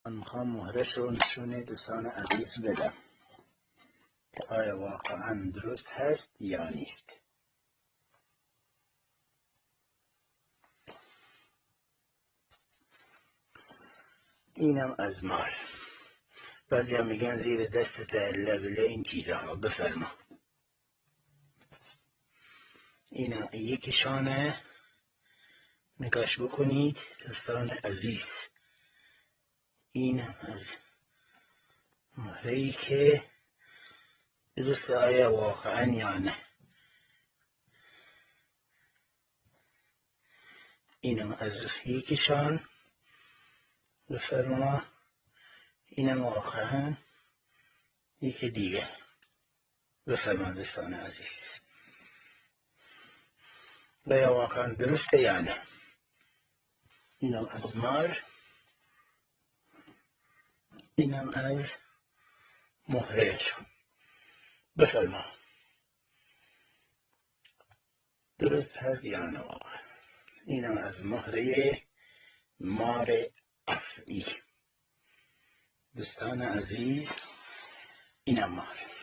من میخوام مهرش رو نشون دوستان عزیز بدم که آیا واقعا درست هست یا نیست. اینم از مار. بعضی هم میگن زیر دستت لبله این چیزها. بفرما. اینم یکیشانه. نگاش بکنید دوستان عزیز. اینم از مهره‌ای که درست آیا واقعا یا نه. اینم از یکیشان. بفرما. اینم واقعا یکی دیگه. بفرما دوستان عزیز. آیا واقعا درسته یا نه. اینم از مار. اینم از مهرهشون. بفرما. درست هست یا نه واقعا. اینم از مهره مار افعی. دوستان عزیز اینم مار.